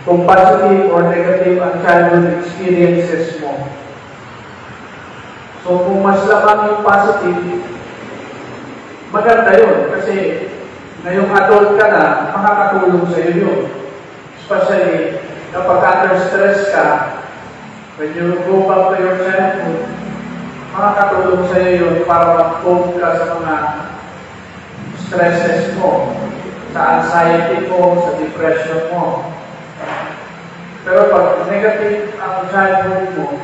kung positive or negative ang childhood experiences mo. So, kung mas lamang yung positive, maganda yun. Kasi, ngayong adult ka na, makakatulong sa'yo yun. Especially, kapag under stress ka, when you go back to your childhood, makakatulong sa'yo yun para mag-cope ka sa mga stresses mo, sa anxiety mo, sa depression mo. Pero pag negative ang childhood mo,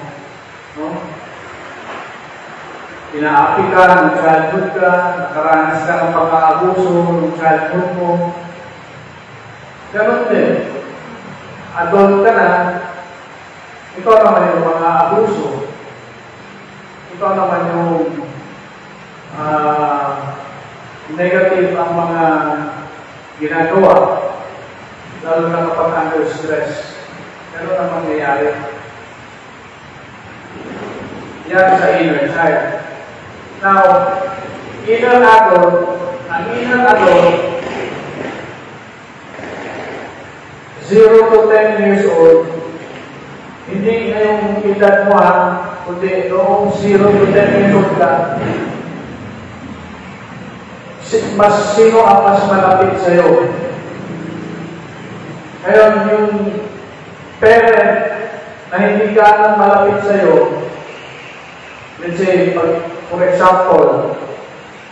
no? Inaapi ka ng childhood ka, nakaranas ka ng pagkaabuso ng childhood mo, ganun din. Adult ka na, ikaw naman yung mga abuso, ikaw naman yung negative ang mga ginagawa, lalo na kapag under stress. Ganun ang mangyayari. Yan sa inner child. Now, inner adult, ang inner adult, 0 to 10 years old, hindi ngayong edad mo kundi noong 0 to 10 years old ka, sino ang mas malapit sa'yo? Ngayon, yung parent na hindi ka nang malapit sa'yo, let's say, for example,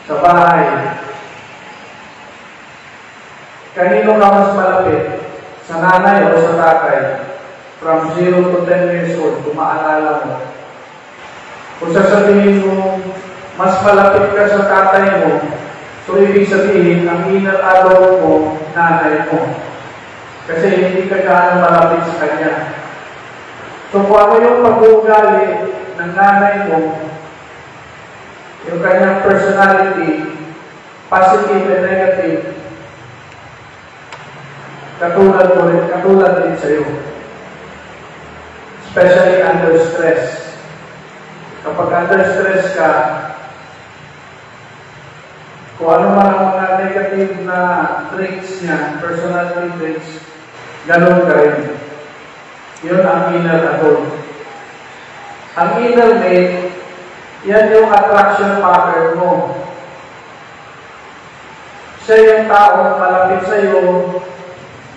sa bahay, kanino ka mas malapit? Sa nanay o sa tatay? From 0 to 10 years old, kung maalala mo. Kung sasabihin mo, mas malapit ka sa tatay mo, so ibig sabihin, ang inner adult mo, nanay mo. Kasi hindi ka gaano malapit sa kanya. So kung ano yung pag-uugali ng nanay mo, yung kanyang personality, positive and negative, katulad din sa'yo. Especially under stress. Kapag under stress ka, kung ano man ang mga negative na traits niya, personality traits, ganun ka rin. Yun ang inner adult. Ang inner mate, yan yung attraction pattern mo. Siya yung taong malapit sa'yo,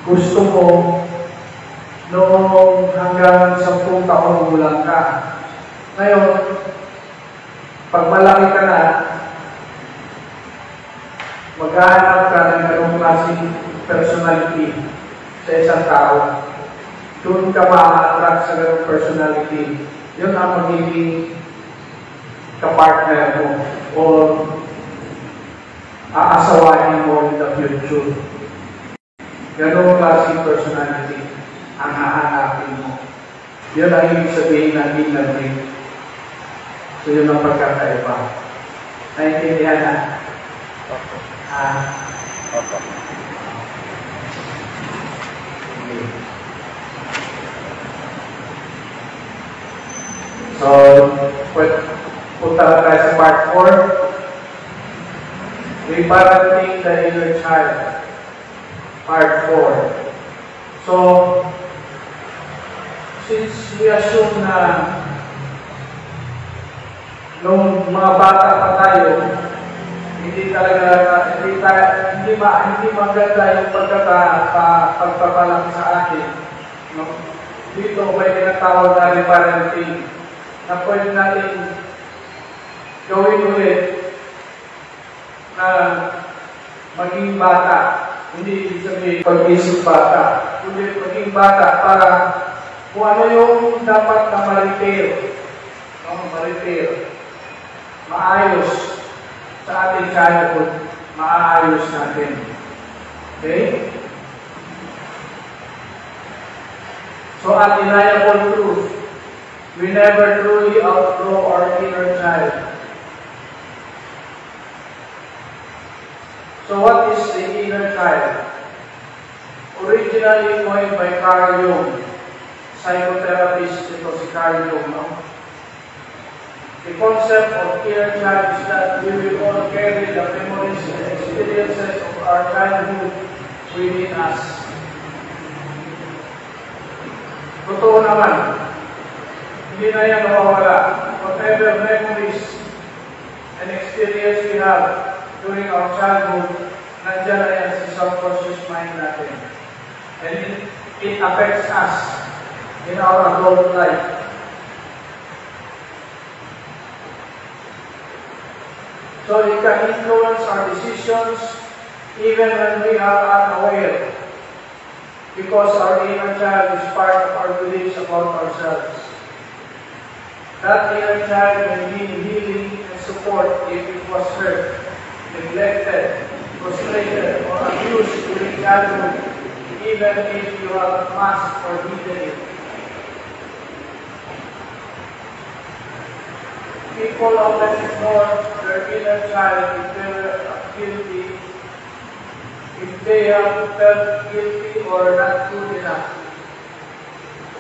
gusto mo, noong hanggang 10 taon gulang ka. Ngayon, pag malaki ka na, maghahanap ka ng ganong klaseng personality sa isang tao. Doon ka ma-attract sa ganong personality. Yun ang magiging kapartner mo o aasawahin mo in the future. Ganong klaseng personality ang hahanapin mo. Yun ang ibig sabihin ng inner mate. So yun ang pagkakaiba. Naintindihan na? So, punta na tayo sa part 4. Reparenting the inner child. Part 4. So, since we assume na nung mga bata pa tayo, hindi maganda yung pagpapalaki sa akin. No? Dito may tinatawag na reparenting na pwede natin gawin ulit na maging bata. Hindi ibig sabihin pag-isip bata. Kundi maging bata para kung ano yung dapat na ma-repair. No? Ma-repair. Maayos sa ating childhood, maayos natin. Okay? So, undeniable truth. We never truly outgrow our inner child. So, what is the inner child? Originally coined by Carl Jung, psychotherapist ito si Carl Jung, no? The concept of inner child is that we will all carry the memories and experiences of our childhood within us. Totoo naman, hindi na yan mawawala. Whatever memories and experience we have during our childhood, nandiyan na yan sa subconscious mind natin. And it affects us in our adult life. So it can influence our decisions even when we are unaware, because our inner child is part of our beliefs about ourselves. That inner child may need healing and support if it was hurt, neglected, frustrated, or abused during childhood, even if you have masked or hidden it. People often ignore their inner child if they are guilty, if they have felt guilty or not good enough.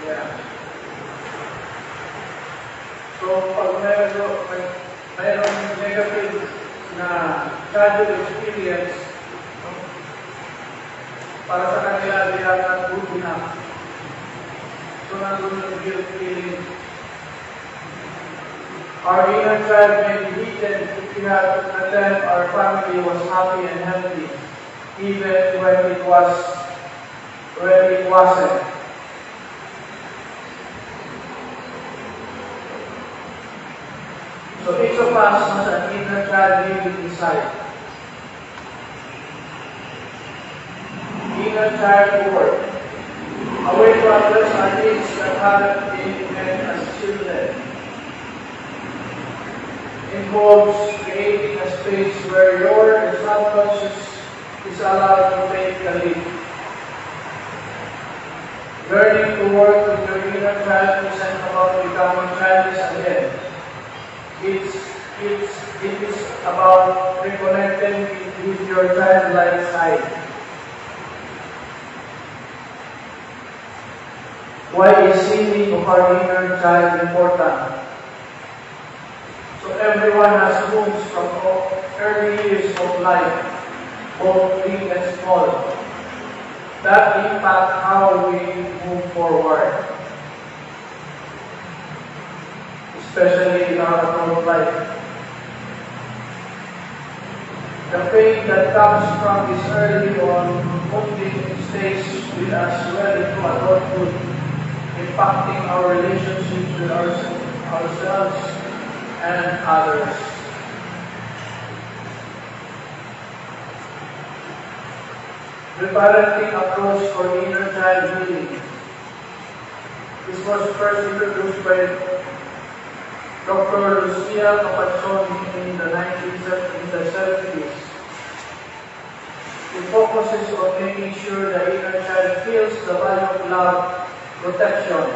Yeah. So, pag mayroong negative na childhood experience, para sa kanila, they are not good enough. So, nandun yung guilt feeling. Our inner child may be hidden if we have to pretend our family was happy and healthy, even when it wasn't. So each of us has an inner child living inside. Inner child work. Away from others are things that haven't been meant as children. Involves creating a space where your subconscious is allowed to take the lead. Learning to work with your inner child isn't about becoming childish again. It is about reconnecting with your childlike side. Why is healing of our inner child important? So everyone has wounds from early years of life, both big and small, that impact how we move forward, especially in our adult life. The pain that comes from this early on wounding stays with us well into adulthood, impacting our relationships with ourselves and others. The parenting approach for inner child healing. This was first introduced by Dr. Lucia Capaccioni in the 1970s. It focuses on making sure the inner child feels the value of love, protection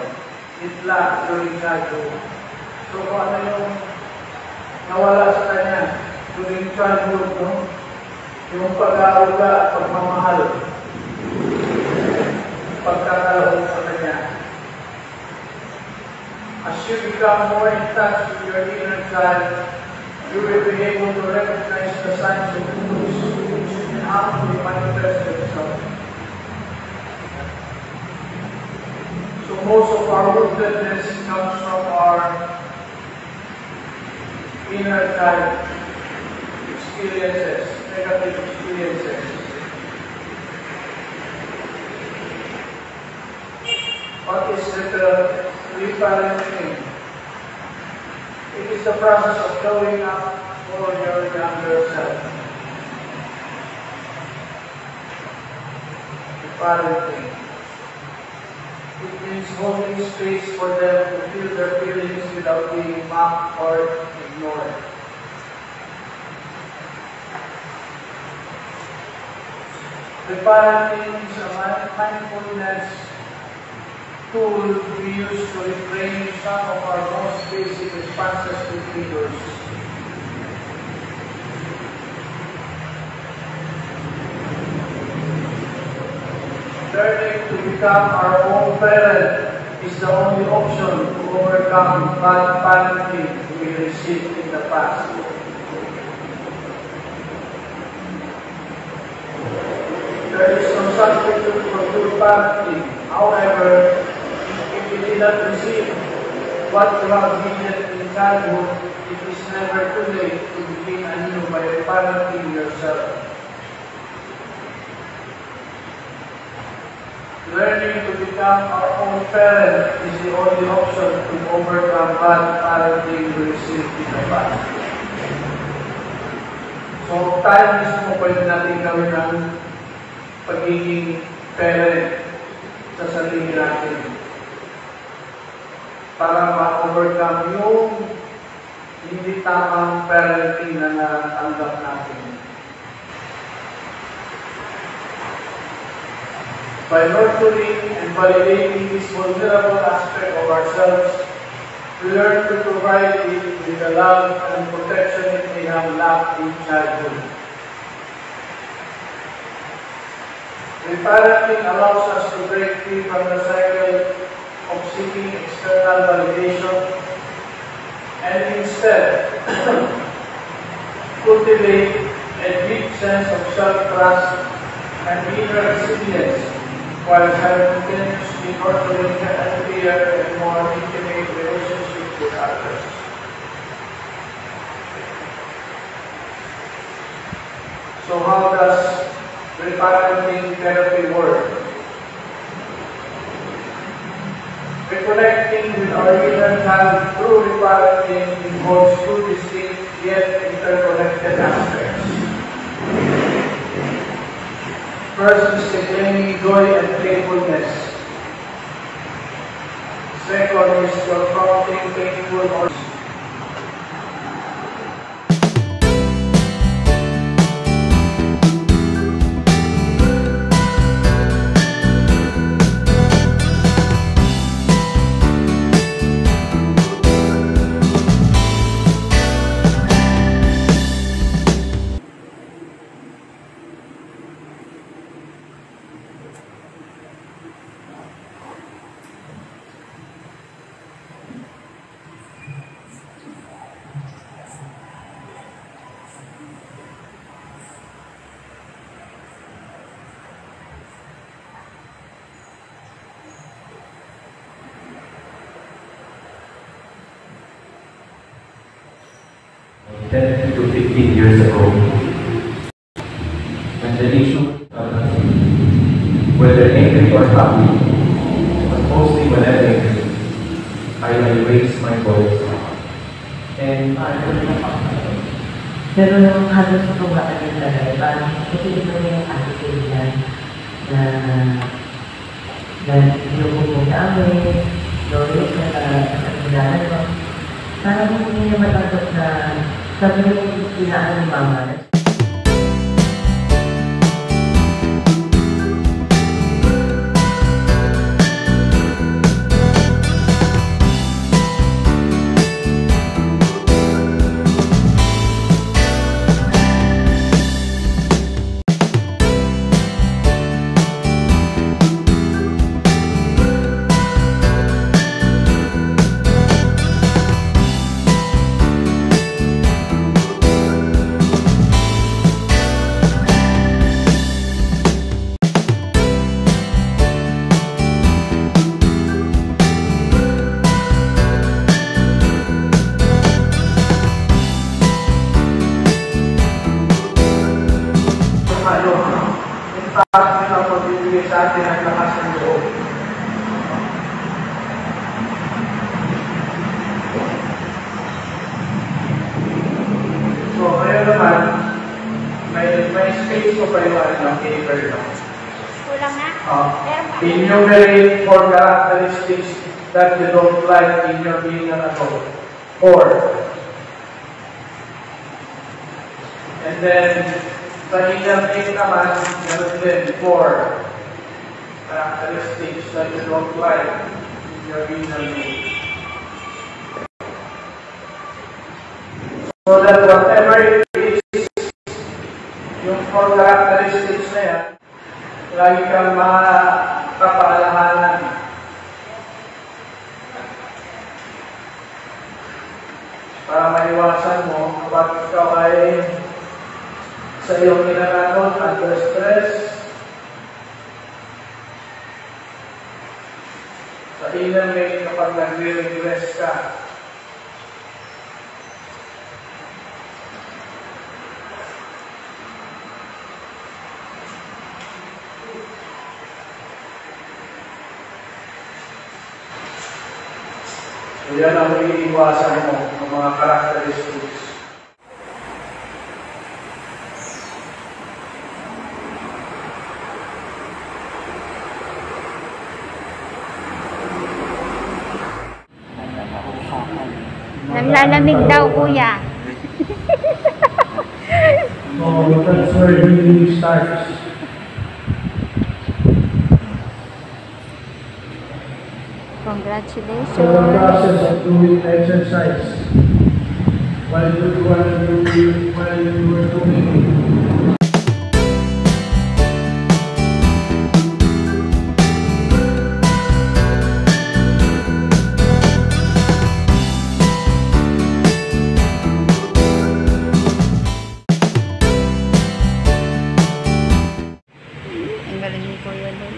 it lacked during childhood. So kung ano yung nawala sa kanya during childhood, no? Yung pag-aaruga at pagmamahal, pagkakalahok sa kanya. As you become more in touch with your inner child, you will be able to recognize the signs of wounds which can actually manifest themselves. So most of our woundedness comes from our inner child experiences, negative experiences. What is reparenting? It is the process of growing up for your younger self. Reparenting. It means holding space for them to feel their feelings without being mocked or ignored. Reparenting is a mindfulness tool we use to reframe some of our most basic responses to triggers. Learning to become our own parent is the only option to overcome bad parenting we received in the past. There is no substitute for good parenting. However, if did not receive what you have needed in childhood, it is never too late to begin anew by parenting yourself. Learning to become our own parent is the only option to overcome bad parenting we received in the past. So, tayo mismo pwede natin gawin ang pagiging parent sa sarili natin para ma-overcome yung hindi tamang parenting na natanggap natin. By nurturing and validating this vulnerable aspect of ourselves, we learn to provide it with the love and protection it may have lacked in childhood. Reparenting allows us to break free from the cycle of seeking external validation and instead cultivate a deep sense of self-trust and inner resilience while simultaneously nurturing a healthier and more intimate relationship with others. So how does reparenting therapy work? Reconnecting with our inner child through reparenting involves two distinct yet interconnected aspects. First is reclaiming joy and playfulness. Second is confronting painful or to 15 years ago. And the issue, whether angry or happy, but mostly when I'm angry, I raise my voice. And pero nung halos tumaan yung tagay, parang kasi ito yung attitude niya na pinupupong namin, Loris na nagkakilala ko. Parang hindi niya matanggap na sabi yung pinaan ng mama. Sa atin ang lakas ng loob. So, ngayon naman, may space ko pa yung paper lang. Kulang na? Enumerate 4 characteristics that you don't like in your being an adult. 4. And then, sa inner name naman, meron din 4 characteristics that you don't like in your inner name. So that whatever it is, yung 4 characteristics na yan, lagi kang makapaalahanan. Para maiwasan mo kapag ikaw ay sa iyong kinakanon, under stress, sa Sa inner main kapag nagre-regress ka, so yan ang iiwasan mo ng mga characteristics. Nanlalamig daw, kuya. So that's where healing starts. Congratulations. So the process of doing exercise while you were doing it. Ang galing ni Kuya Lul.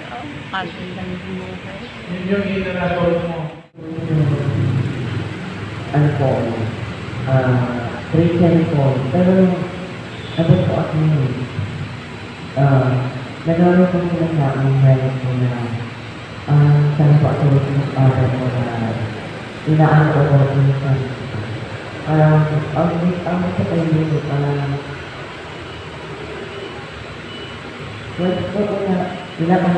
Kasing lang yung buhay. Yun yung inanatol mo. Ano po, Christian po. Pero, ano po ako yun, nagkaroon po nila sa aking hirap po na, sana po ako mag-aral po na, inaan ko po minsan. Ang ito kayo yun, well, po na, pinaka